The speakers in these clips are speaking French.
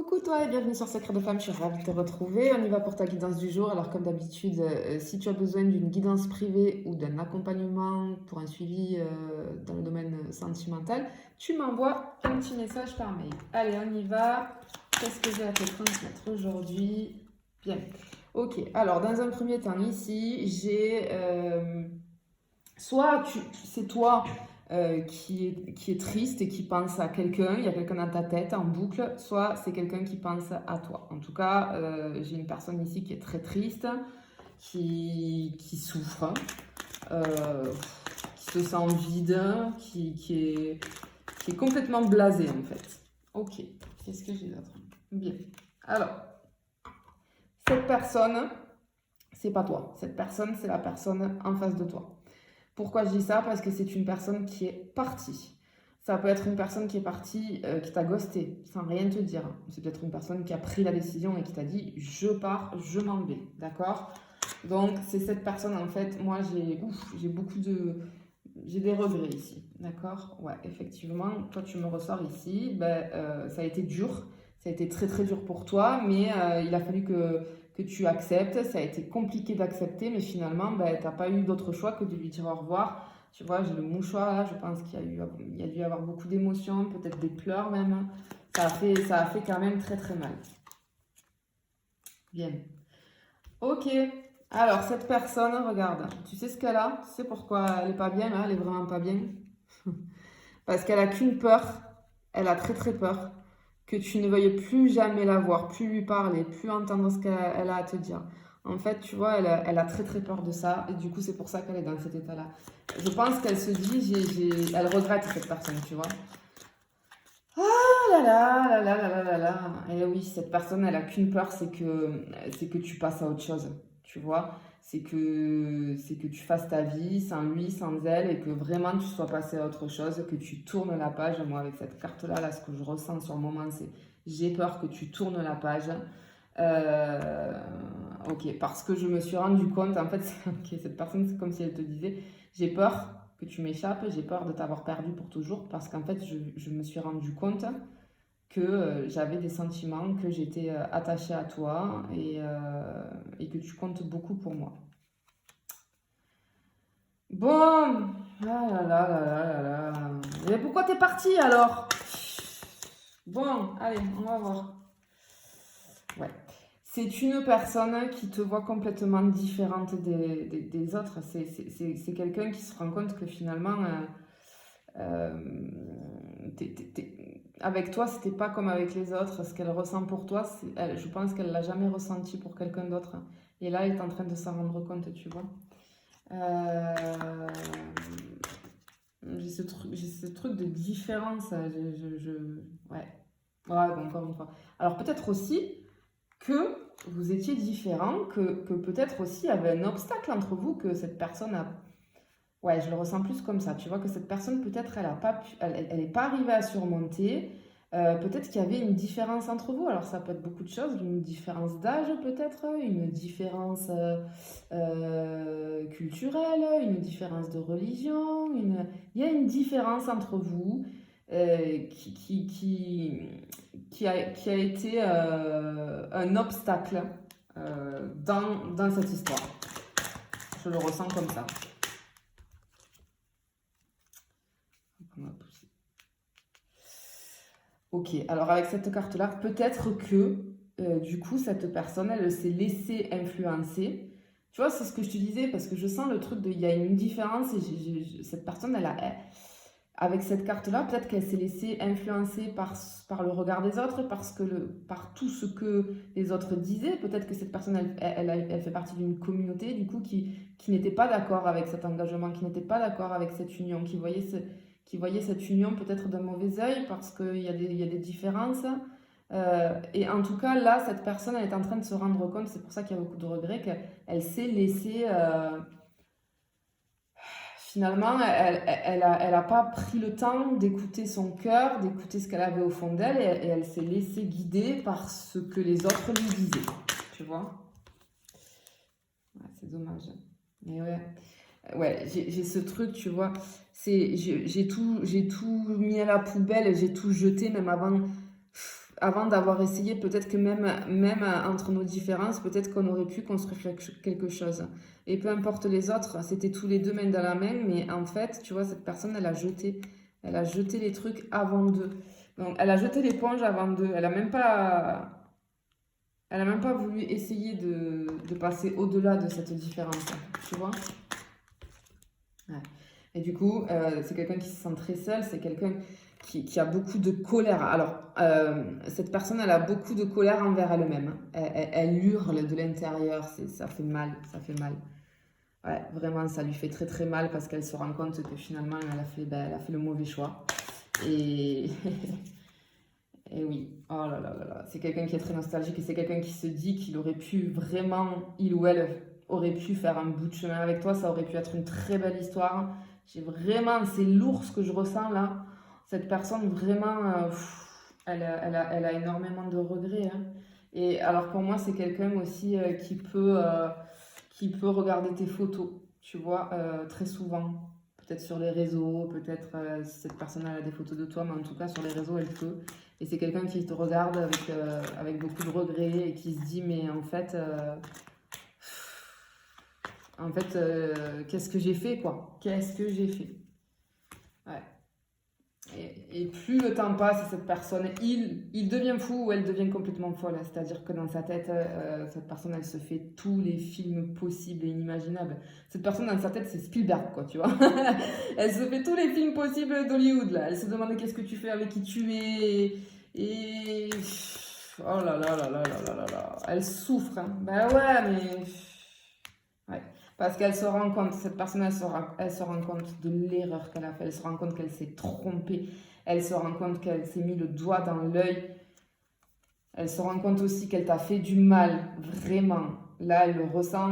Coucou toi et bienvenue sur Secret de Femme, je suis ravie de te retrouver. On y va pour ta guidance du jour. Alors comme d'habitude, si tu as besoin d'une guidance privée ou d'un accompagnement pour un suivi dans le domaine sentimental, tu m'envoies un petit message par mail. Allez, on y va. Qu'est-ce que j'ai à te transmettre aujourd'hui? Bien. Ok, alors dans un premier temps ici, j'ai soit c'est toi qui est triste et qui pense à quelqu'un, il y a quelqu'un dans ta tête en boucle, soit c'est quelqu'un qui pense à toi. En tout cas, j'ai une personne ici qui est très triste, qui souffre, euh, qui se sent vide, qui est complètement blasé en fait. Ok, qu'est-ce que j'ai d'autre? Bien. Alors, cette personne, c'est pas toi. Cette personne, c'est la personne en face de toi. Pourquoi je dis ça? Parce que c'est une personne qui est partie. Ça peut être une personne qui est partie, qui t'a ghosté, sans rien te dire. C'est peut-être une personne qui a pris la décision et qui t'a dit je pars, je m'en vais. D'accord? Donc, c'est cette personne, en fait, moi, j'ai beaucoup de. J'ai des regrets ici. D'accord? Ouais, effectivement, toi, tu me ressors ici. Ben, ça a été dur. Ça a été très, très dur pour toi, mais il a fallu que tu acceptes. Ça a été compliqué d'accepter, mais finalement, ben, tu n'as pas eu d'autre choix que de lui dire au revoir. Tu vois, j'ai le mouchoir là, je pense il y a dû y avoir beaucoup d'émotions, peut-être des pleurs même. Ça a fait quand même très très mal. Bien. Ok. Alors, cette personne, regarde, tu sais ce qu'elle a? Tu sais pourquoi elle est pas bien là? Elle est vraiment pas bien? Parce qu'elle a qu'une peur, elle a très très peur, que tu ne veuilles plus jamais la voir, plus lui parler, plus entendre ce qu'elle a à te dire. En fait, tu vois, elle a très très peur de ça, et du coup, c'est pour ça qu'elle est dans cet état-là. Je pense qu'elle se dit, elle regrette cette personne, tu vois. Ah là là, là là là là là là. Et oui, cette personne, elle a qu'une peur, c'est que tu passes à autre chose, tu vois. C'est que tu fasses ta vie sans lui, sans elle, et que vraiment tu sois passé à autre chose, que tu tournes la page. Moi, avec cette carte-là, là, ce que je ressens sur le moment, c'est j'ai peur que tu tournes la page. Euh, ok, parce que je me suis rendu compte, en fait, ok, cette personne, c'est comme si elle te disait, j'ai peur que tu m'échappes, j'ai peur de t'avoir perdu pour toujours, parce qu'en fait, je me suis rendu compte que j'avais des sentiments, que j'étais attachée à toi et que tu comptes beaucoup pour moi. Bon, ah là là là là là là. Et pourquoi t'es parti alors? Bon, allez, on va voir. Ouais. C'est une personne qui te voit complètement différente des autres. C'est quelqu'un qui se rend compte que finalement, avec toi, c'était pas comme avec les autres. Ce qu'elle ressent pour toi, je pense qu'elle l'a jamais ressenti pour quelqu'un d'autre. Et là, elle est en train de s'en rendre compte, tu vois. Euh, j'ai ce truc de différence. Ouais. Ouais, bon, encore une fois. Alors peut-être aussi que vous étiez différents, que peut-être aussi il y avait un obstacle entre vous, que cette personne a. Ouais, je le ressens plus comme ça. Tu vois que cette personne, peut-être, elle a pas elle est pas arrivée à surmonter. Peut-être qu'il y avait une différence entre vous. Alors, ça peut être beaucoup de choses. Une différence d'âge, peut-être. Une différence culturelle. Une différence de religion. Il y a une différence entre vous qui a été un obstacle dans cette histoire. Je le ressens comme ça. On va pousser. Ok, alors avec cette carte-là, peut-être que du coup, cette personne, elle s'est laissée influencer. Tu vois, c'est ce que je te disais, parce que je sens le truc de. Il y a une différence et cette personne, avec cette carte-là, peut-être qu'elle s'est laissée influencer par le regard des autres, par tout ce que les autres disaient. Peut-être que cette personne, elle fait partie d'une communauté, du coup, qui n'était pas d'accord avec cet engagement, qui n'était pas d'accord avec cette union, qui voyait cette union peut-être d'un mauvais œil parce qu'il il y a des différences. Et en tout cas, là, cette personne, elle est en train de se rendre compte, c'est pour ça qu'il y a beaucoup de regrets, qu'elle s'est laissée. Finalement, elle a pas pris le temps d'écouter son cœur, d'écouter ce qu'elle avait au fond d'elle, et elle s'est laissée guider par ce que les autres lui disaient. Tu vois? Ouais, c'est dommage. Mais ouais. Ouais, j'ai ce truc, tu vois. J'ai tout mis à la poubelle, j'ai tout jeté, même avant d'avoir essayé, peut-être que même entre nos différences, peut-être qu'on aurait pu construire quelque chose. Et peu importe les autres, c'était tous les deux main dans la main, mais en fait, tu vois, cette personne, elle a jeté les trucs avant d'eux. Donc, elle a jeté l'éponge avant d'eux. Elle a même pas voulu essayer de passer au-delà de cette différence, tu vois? Ouais. Et du coup, c'est quelqu'un qui se sent très seul, c'est quelqu'un qui a beaucoup de colère. Alors, cette personne, elle a beaucoup de colère envers elle-même, hein. Elle hurle de l'intérieur, ça fait mal, ça fait mal. Ouais, vraiment, ça lui fait très très mal parce qu'elle se rend compte que finalement, elle a fait le mauvais choix. Et, et oui, oh là là là là, c'est quelqu'un qui est très nostalgique et c'est quelqu'un qui se dit qu'il aurait pu vraiment, il ou elle aurait pu faire un bout de chemin avec toi, ça aurait pu être une très belle histoire. J'ai vraiment, c'est lourd ce que je ressens là. Cette personne, vraiment, elle a énormément de regrets, hein. Et alors pour moi, c'est quelqu'un aussi qui peut regarder tes photos, tu vois, très souvent. Peut-être sur les réseaux, peut-être si cette personne elle a des photos de toi, mais en tout cas sur les réseaux, elle peut. Et c'est quelqu'un qui te regarde avec beaucoup de regrets et qui se dit, mais qu'est-ce que j'ai fait, quoi? Qu'est-ce que j'ai fait? Ouais. Et plus le temps passe, cette personne, il devient fou ou elle devient complètement folle. C'est-à-dire que dans sa tête, cette personne, elle se fait tous les films possibles et inimaginables. Cette personne, dans sa tête, c'est Spielberg, quoi, tu vois. Elle se fait tous les films possibles d'Hollywood, là. Elle se demande qu'est-ce que tu fais, avec qui tu es. Et... Oh là là là là là là là là. Elle souffre, hein. Ben ouais, mais... Ouais. Parce qu'elle se rend compte, cette personne, elle se rend compte de l'erreur qu'elle a fait. Elle se rend compte qu'elle s'est trompée. Elle se rend compte qu'elle s'est mis le doigt dans l'œil. Elle se rend compte aussi qu'elle t'a fait du mal, vraiment. Là, elle le ressent,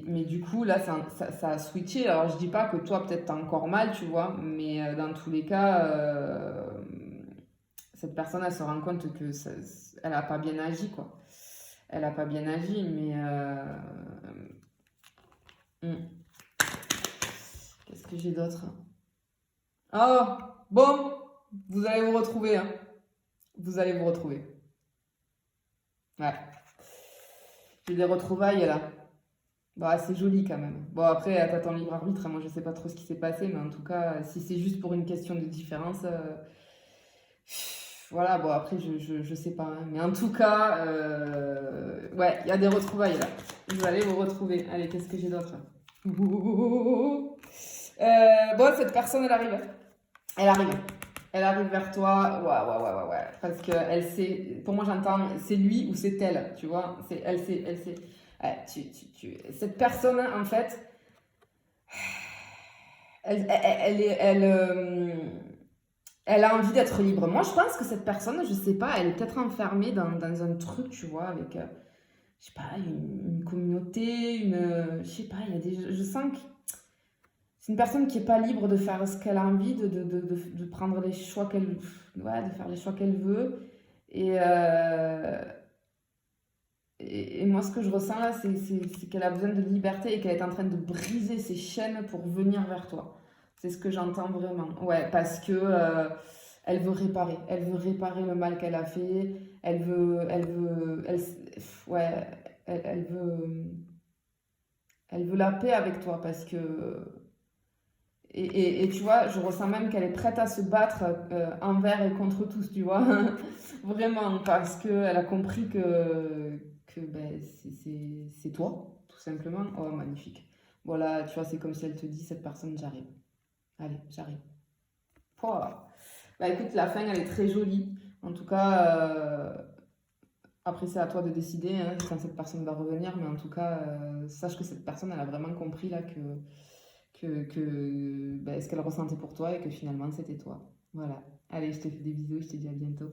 mais du coup, là, ça a switché. Alors, je dis pas que toi, peut-être, t'as encore mal, tu vois, mais dans tous les cas, cette personne, elle se rend compte que elle a pas bien agi, quoi. Elle a pas bien agi, mais... Qu'est-ce que j'ai d'autre? Oh, bon, vous allez vous retrouver, hein. Vous allez vous retrouver. Ouais. J'ai des retrouvailles là. Bah, c'est joli quand même. Bon, après, t'as ton libre arbitre, hein. Moi, je sais pas trop ce qui s'est passé, mais en tout cas, si c'est juste pour une question de différence, voilà, bon, après, je sais pas, hein. Mais en tout cas, ouais, il y a des retrouvailles là. Vous allez vous retrouver. Allez, qu'est-ce que j'ai d'autre? Bon, cette personne, elle arrive. Elle arrive. Elle arrive vers toi. Ouais, ouais, ouais, ouais, ouais. Parce que elle sait, pour moi, j'entends, c'est lui ou c'est elle, tu vois. Elle sait, elle sait. Ouais, cette personne, en fait, elle a envie d'être libre. Moi, je pense que cette personne, je sais pas, elle est peut-être enfermée dans un truc, tu vois, avec, je sais pas, une communauté, je sais pas, il y a je sens que c'est une personne qui est pas libre de faire ce qu'elle a envie, de prendre les choix ouais, de faire les choix qu'elle veut. Et, euh, et moi, ce que je ressens là, c'est qu'elle a besoin de liberté et qu'elle est en train de briser ses chaînes pour venir vers toi. C'est ce que j'entends vraiment. Ouais, parce que elle veut réparer. Elle veut réparer le mal qu'elle a fait. Ouais, elle veut la paix avec toi parce que et tu vois, je ressens même qu'elle est prête à se battre envers et contre tous, tu vois. Vraiment, parce qu'elle a compris que ben, c'est toi, tout simplement. Oh, magnifique. Voilà, tu vois, c'est comme si elle te dit, cette personne, j'arrive. Allez, j'arrive. Pouah. Bah écoute, la fin, elle est très jolie. En tout cas, après, c'est à toi de décider hein, quand cette personne va revenir. Mais en tout cas, sache que cette personne, elle a vraiment compris là que ben, ce qu'elle ressentait pour toi et que finalement, c'était toi. Voilà. Allez, je te fais des bisous, je te dis à bientôt.